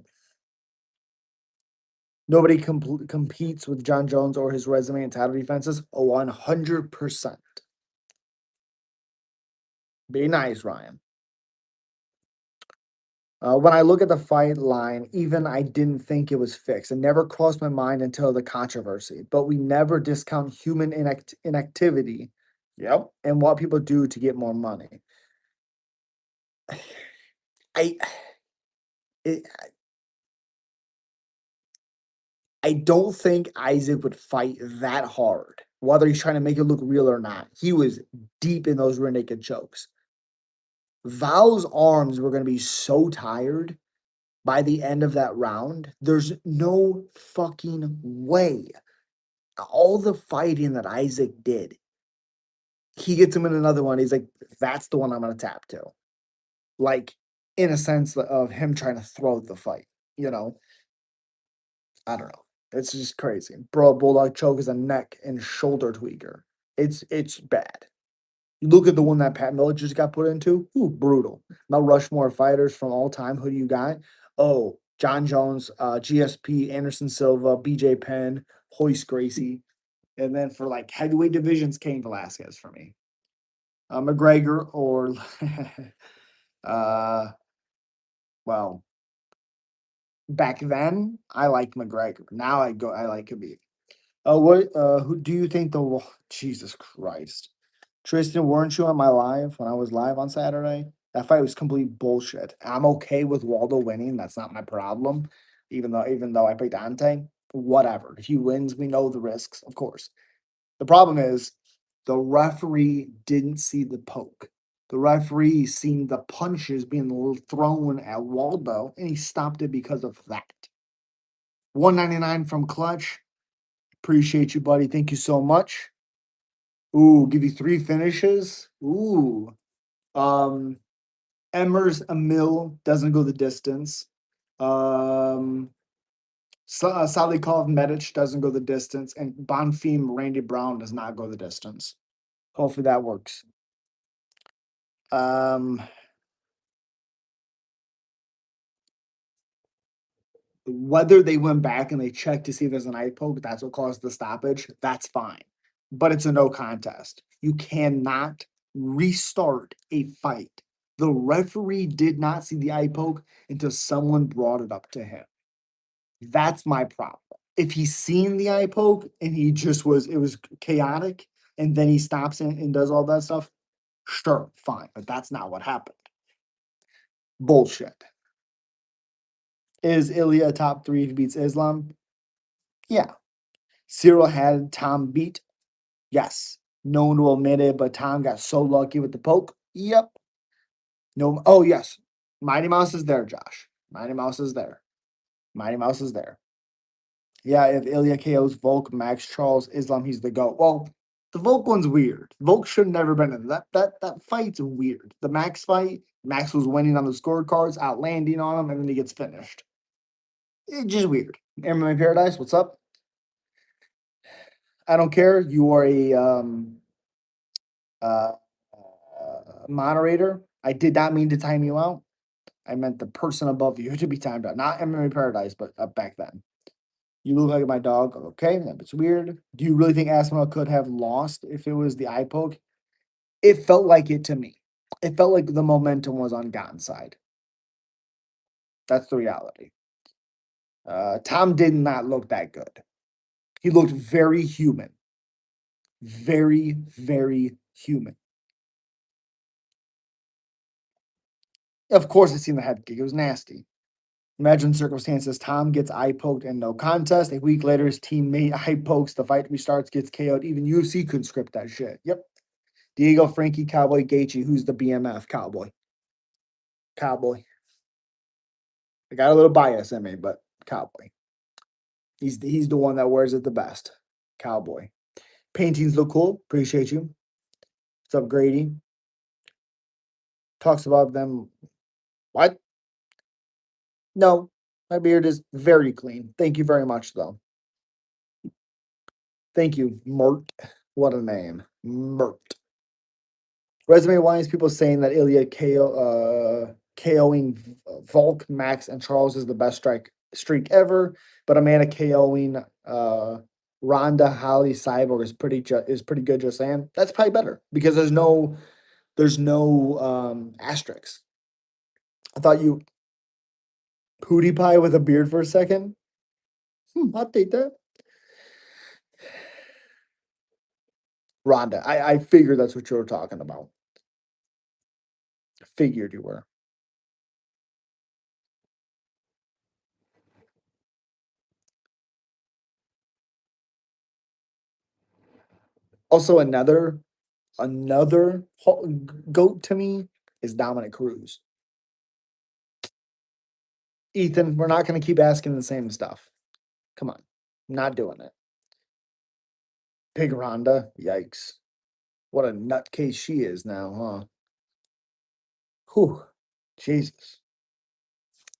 Nobody competes with John Jones or his resume and title defenses. 100%. Be nice, Ryan. When I look at the fight line, even I didn't think it was fixed. It never crossed my mind until the controversy. But we never discount human inactivity. Yep. And what people do to get more money. I it, I don't think Isaac would fight that hard, whether he's trying to make it look real or not. He was deep in those rear naked chokes. Val's arms were going to be so tired by the end of that round. There's no fucking way. All the fighting that Isaac did, he gets him in another one. He's like, that's the one I'm going to tap to. Like, in a sense of him trying to throw the fight, you know? I don't know. It's just crazy. Bro, bulldog choke is a neck and shoulder tweaker. It's bad. You look at the one that Pat Miller just got put into. Ooh, brutal. Mount Rushmore fighters from all time. Who do you got? Oh, John Jones, GSP, Anderson Silva, BJ Penn, Hoist Gracie. And then for like heavyweight divisions, Cain Velasquez for me. McGregor or uh well, back then I liked McGregor. Now I like Khabib. What who do you think Jesus Christ. Tristan, weren't you on my live when I was live on Saturday? That fight was complete bullshit. I'm okay with Waldo winning. That's not my problem. Even though I picked Dante, whatever. If he wins, we know the risks, of course. The problem is the referee didn't see the poke. The referee seen the punches being thrown at Waldo, and he stopped it because of that. 199 from Clutch. Appreciate you, buddy. Thank you so much. Ooh, give you 3 finishes. Ooh. Um, Emmers Emil doesn't go the distance. Um, Salikov Medic doesn't go the distance, and Bonfim Randy Brown does not go the distance. Hopefully that works. Um, whether they went back and they checked to see if there's an eye poke, that's what caused the stoppage. That's fine, but it's a no contest. You cannot restart a fight. The referee did not see the eye poke until someone brought it up to him. That's my problem. If he's seen the eye poke and it was chaotic, and then he stops and does all that stuff, sure, fine. But that's not what happened. Bullshit. Is Ilya top 3 if he beats Islam? Yeah. Cyril had Tom beat. Yes. No one will admit it, but Tom got so lucky with the poke. Yep. No. Oh, yes. Mighty Mouse is there, Josh. Mighty Mouse is there. Mighty Mouse is there. Yeah, if Ilya KO's Volk, Max Charles, Islam, he's the GOAT. Well, the Volk one's weird. Volk should never been in that fight's weird. The Max fight, Max was winning on the scorecards, outlanding on him, and then he gets finished. It's just weird. MMA Paradise, what's up? I don't care. You are a uh, moderator. I did not mean to time you out. I meant the person above you to be timed out, not MMA Paradise, but back then. You look like my dog. Okay, that's weird. Do you really think Aspinall could have lost if it was the eye poke? It felt like it to me. It felt like the momentum was on Gon's side. That's the reality. Tom did not look that good. He looked very human. Very, very human. Of course, I seen the head kick. It was nasty. Imagine circumstances. Tom gets eye poked and no contest. A week later, his teammate eye pokes. The fight restarts, gets KO'd. Even UFC couldn't script that shit. Yep. Diego Frankie Cowboy Gaethje, who's the BMF Cowboy. Cowboy. I got a little bias in me, but Cowboy. He's the one that wears it the best. Cowboy. Paintings look cool. Appreciate you. What's up, Grady? Talks about them. What? No, my beard is very clean. Thank you very much, though. Thank you, Mert. What a name, Mert. Resume wise, people saying that Ilya KOing Volk, Max, and Charles is the best streak ever, but Amanda KOing Ronda, Holly, Cyborg is pretty good. Just saying, that's probably better because there's no asterisks. I thought you Pootie Pie with a beard for a second. I'll take that. Ronda, I figured that's what you were talking about. Figured you were. Also, another goat to me is Dominic Cruz. Ethan, we're not going to keep asking the same stuff. Come on, not doing it. Big Ronda, yikes! What a nutcase she is now, huh? Whew, Jesus.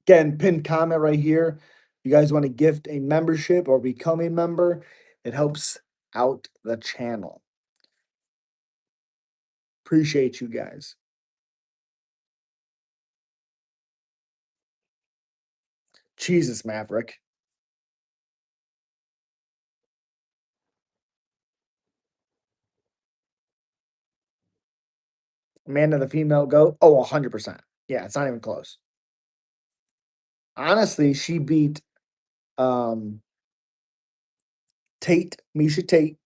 Again, pinned comment right here. You guys want to gift a membership or become a member, it helps out the channel. Appreciate you guys. Jesus, Maverick. Amanda the female goat. Oh, 100%. Yeah, it's not even close. Honestly, she beat um Tate, Misha Tate,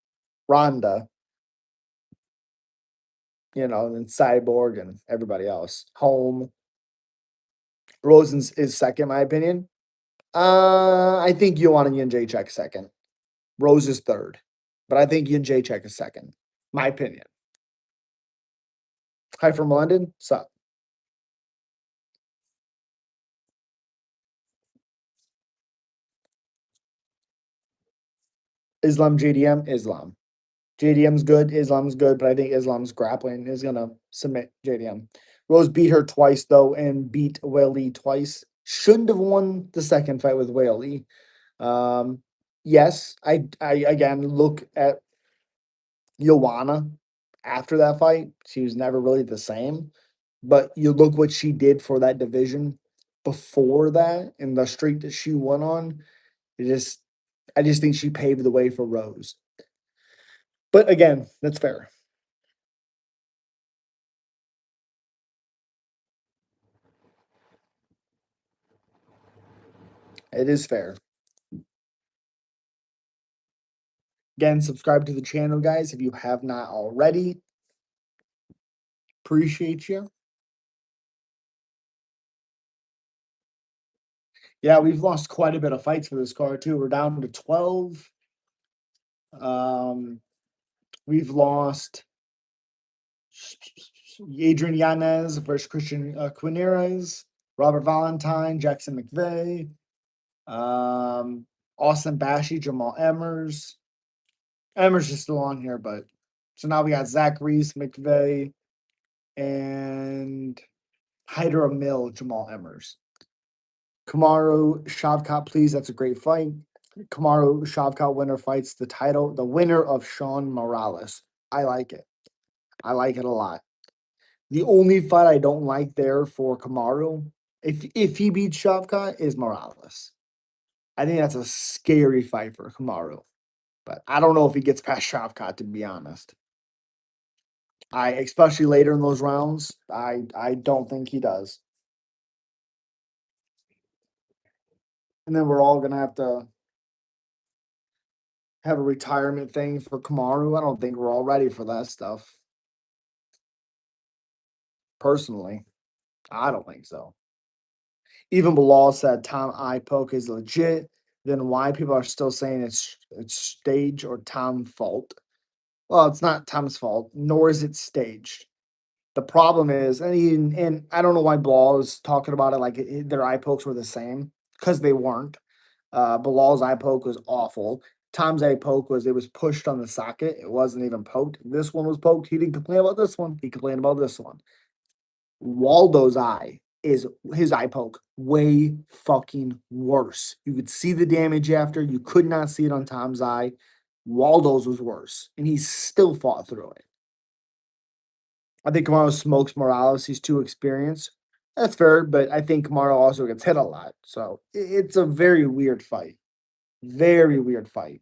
Ronda, and Cyborg and everybody else. Home. Rosen's is second, in my opinion. I think Joanna Jacek second. Rose is third. But I think Jacek is second. My opinion. Hi from London. Sup? Islam JDM. Islam. JDM's good. Islam's good, but I think Islam's grappling is gonna submit JDM. Rose beat her twice though, and beat Whaley twice. Shouldn't have won the second fight with Whaley. Um, yes, I again look at Joanna after that fight. She was never really the same. But you look what she did for that division before that and the streak that she went on. It just I just think she paved the way for Rose. But again, that's fair. It is fair. Again, subscribe to the channel, guys, if you have not already. Appreciate you. Yeah, we've lost quite a bit of fights for this card too. We're down to 12. Um, we've lost Adrian Yanez versus Christian Quinierez, Robert Valentine, Jackson McVeigh, Austin Bashi, Jamal Emmers. Emmers is still on here, but so now we got Zach Reese, McVeigh, and Hydra Mill, Jamal Emmers. Kamaru Shavkat, please. That's a great fight. Kamaru Shavkat winner fights the title, the winner of Sean Morales. I like it. I like it a lot. The only fight I don't like there for Kamaru, if he beats Shavkat, is Morales. I think that's a scary fight for Kamaru, but I don't know if he gets past Shavkat, to be honest. I especially later in those rounds, I don't think he does. And then we're all gonna have a retirement thing for Kamaru. I don't think we're all ready for that stuff. Personally, I don't think so. Even Bilal said Tom eye poke is legit. Then why people are still saying it's stage or Tom fault? Well, it's not Tom's fault, nor is it staged. The problem is, and I don't know why Bilal is talking about it like their eye pokes were the same because they weren't. Bilal's eye poke was awful. Tom's eye poke it was pushed on the socket. It wasn't even poked. This one was poked. He didn't complain about this one. He complained about this one. Waldo's eye is his eye poke way fucking worse. You could see the damage after. You could not see it on Tom's eye. Waldo's was worse, and he still fought through it. I think Kamaru smokes Morales. He's too experienced. That's fair, but I think Kamaru also gets hit a lot. So it's a very weird fight. Very weird fight.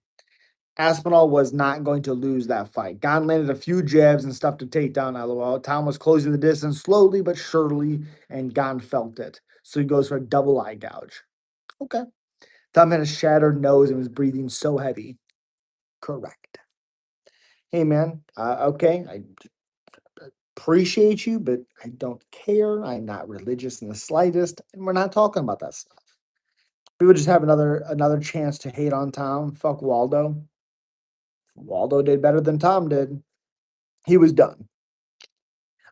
Aspinall was not going to lose that fight. Gon landed a few jabs and stuff to take down LOL. Tom was closing the distance slowly but surely, and Gon felt it. So he goes for a double eye gouge. Okay. Tom had a shattered nose and was breathing so heavy. Correct. Hey, man. Okay. I appreciate you, but I don't care. I'm not religious in the slightest, and we're not talking about that stuff. We would just have another chance to hate on Tom. Fuck Waldo. Waldo did better than Tom did. He was done.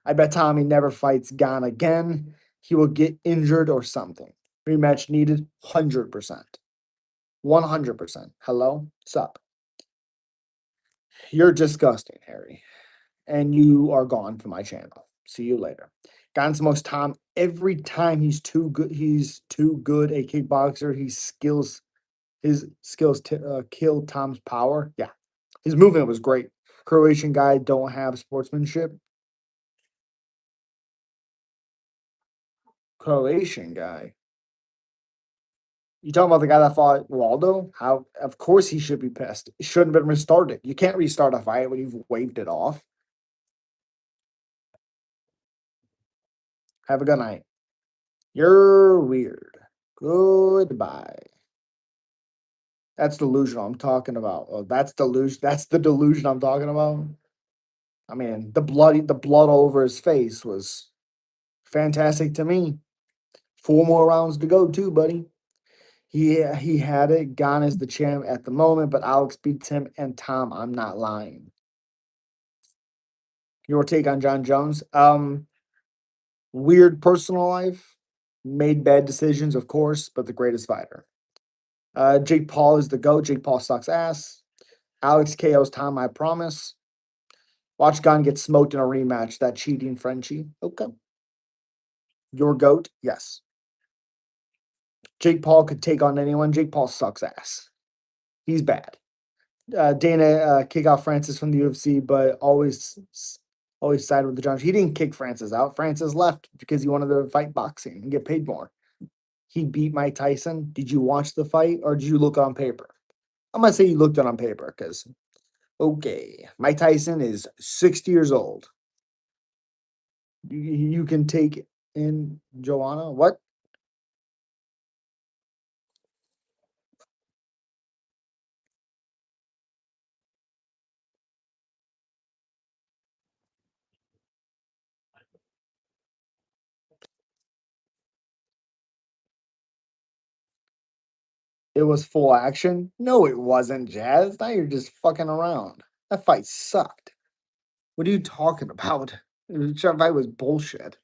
I bet Tommy never fights Gon again. He will get injured or something. Rematch needed 100%. 100%. Hello? Sup? You're disgusting, Harry. And you are gone from my channel. See you later. Gunsmoke's Tom. Every time he's too good. He's too good a kickboxer. His skills killed Tom's power. Yeah, his movement was great. Croatian guy don't have sportsmanship. Croatian guy. You talking about the guy that fought Waldo? How? Of course he should be pissed. It shouldn't have been restarted. You can't restart a fight when you've waved it off. Have a good night. You're weird. Goodbye. That's delusional. I'm talking about. Oh, that's delusion. That's the delusion I'm talking about. I mean, the blood all over his face was fantastic to me. Four more rounds to go, too, buddy. He had it. Gon is the champ at the moment, but Alex beats him. And Tom, I'm not lying. Your take on John Jones? Weird personal life, made bad decisions, of course, but the greatest fighter. Jake Paul is the GOAT. Jake Paul sucks ass. Alex KO's Tom, I promise. Watch Gon get smoked in a rematch. That cheating Frenchie. Okay. Your GOAT? Yes. Jake Paul could take on anyone. Jake Paul sucks ass. He's bad. Dana kick out Francis from the UFC, but always sided with the Jones. He didn't kick Francis out. Francis left because he wanted to fight boxing and get paid more. He beat Mike Tyson. Did you watch the fight or did you look on paper? I'm gonna say you looked it on paper because okay, Mike Tyson is 60 years old. You can take in Joanna. What? It was full action? No, it wasn't, Jazz. Now you're just fucking around. That fight sucked. What are you talking about? That fight was bullshit.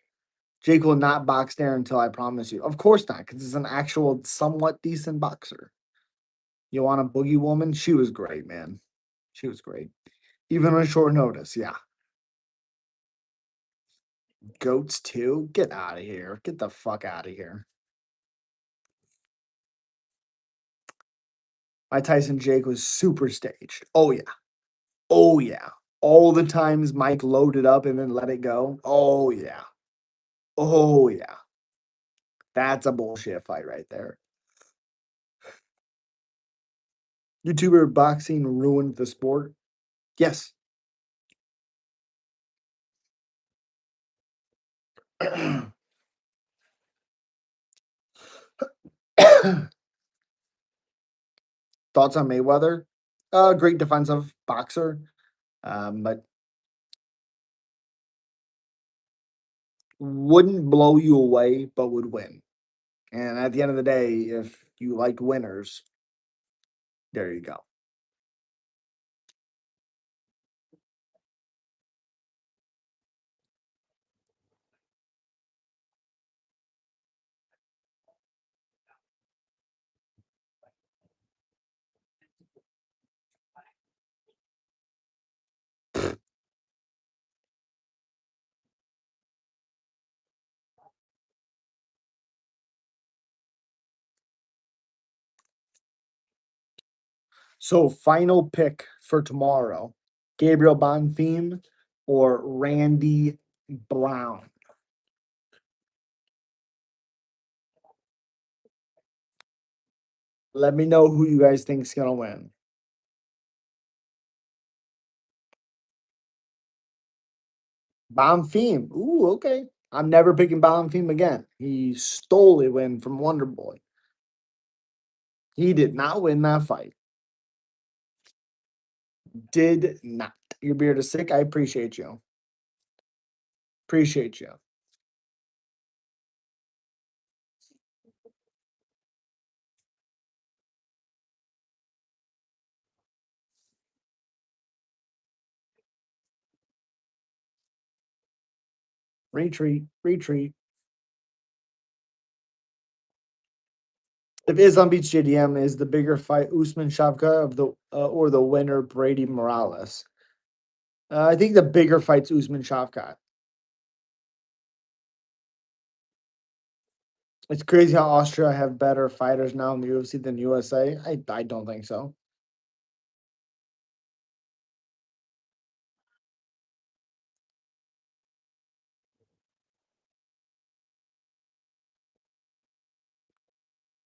Jake will not box there until I promise you. Of course not, because he's an actual somewhat decent boxer. You want a boogie woman? She was great, man. She was great. Even on short notice, yeah. Goats too? Get out of here. Get the fuck out of here. My Tyson Jake was super staged. Oh yeah. Oh yeah. All the times Mike loaded up and then let it go. Oh yeah. Oh yeah. That's a bullshit fight right there. YouTuber boxing ruined the sport. Yes. Thoughts on Mayweather? Great defensive boxer, but wouldn't blow you away, but would win. And at the end of the day, if you like winners, there you go. So, final pick for tomorrow: Gabriel Bonfim or Randy Brown. Let me know who you guys think is gonna win. Bonfim. Ooh, okay. I'm never picking Bonfim again. He stole a win from Wonder Boy. He did not win that fight. Did not. Your beard is sick. I appreciate you. Appreciate you. Retreat. Retreat. If Islam beats JDM, is the bigger fight Usman Shavkat of the or the winner Brady Morales? I think the bigger fight's Usman Shavkat. It's crazy how Austria have better fighters now in the UFC than USA. I don't think so.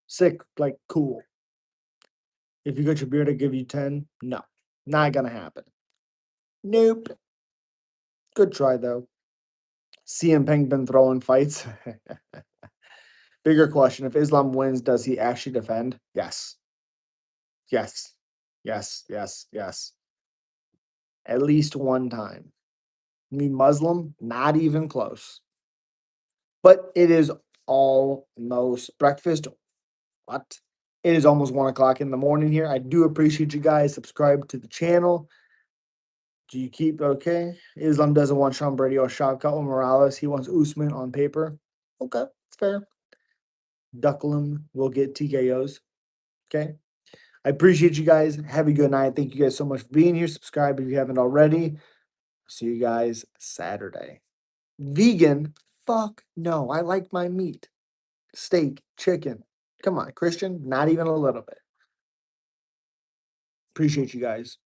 Sick, like cool. If you got your beard, I give you 10. No, not gonna happen. Nope. Good try though. CM Punk been throwing fights. Bigger question: if Islam wins, does he actually defend? Yes. Yes. Yes. Yes. Yes. At least one time. Me Muslim, not even close. But it is almost breakfast. What? It is almost 1 o'clock in the morning here. I do appreciate you guys. Subscribe to the channel. Do you keep okay? Islam doesn't want Sean Brady or Shaka or Morales. He wants Usman on paper. Okay, it's fair. Ducklam will get TKOs. Okay. I appreciate you guys. Have a good night. Thank you guys so much for being here. Subscribe if you haven't already. See you guys Saturday. Vegan? Fuck no. I like my meat. Steak, chicken. Come on, Christian. Not even a little bit. Appreciate you guys.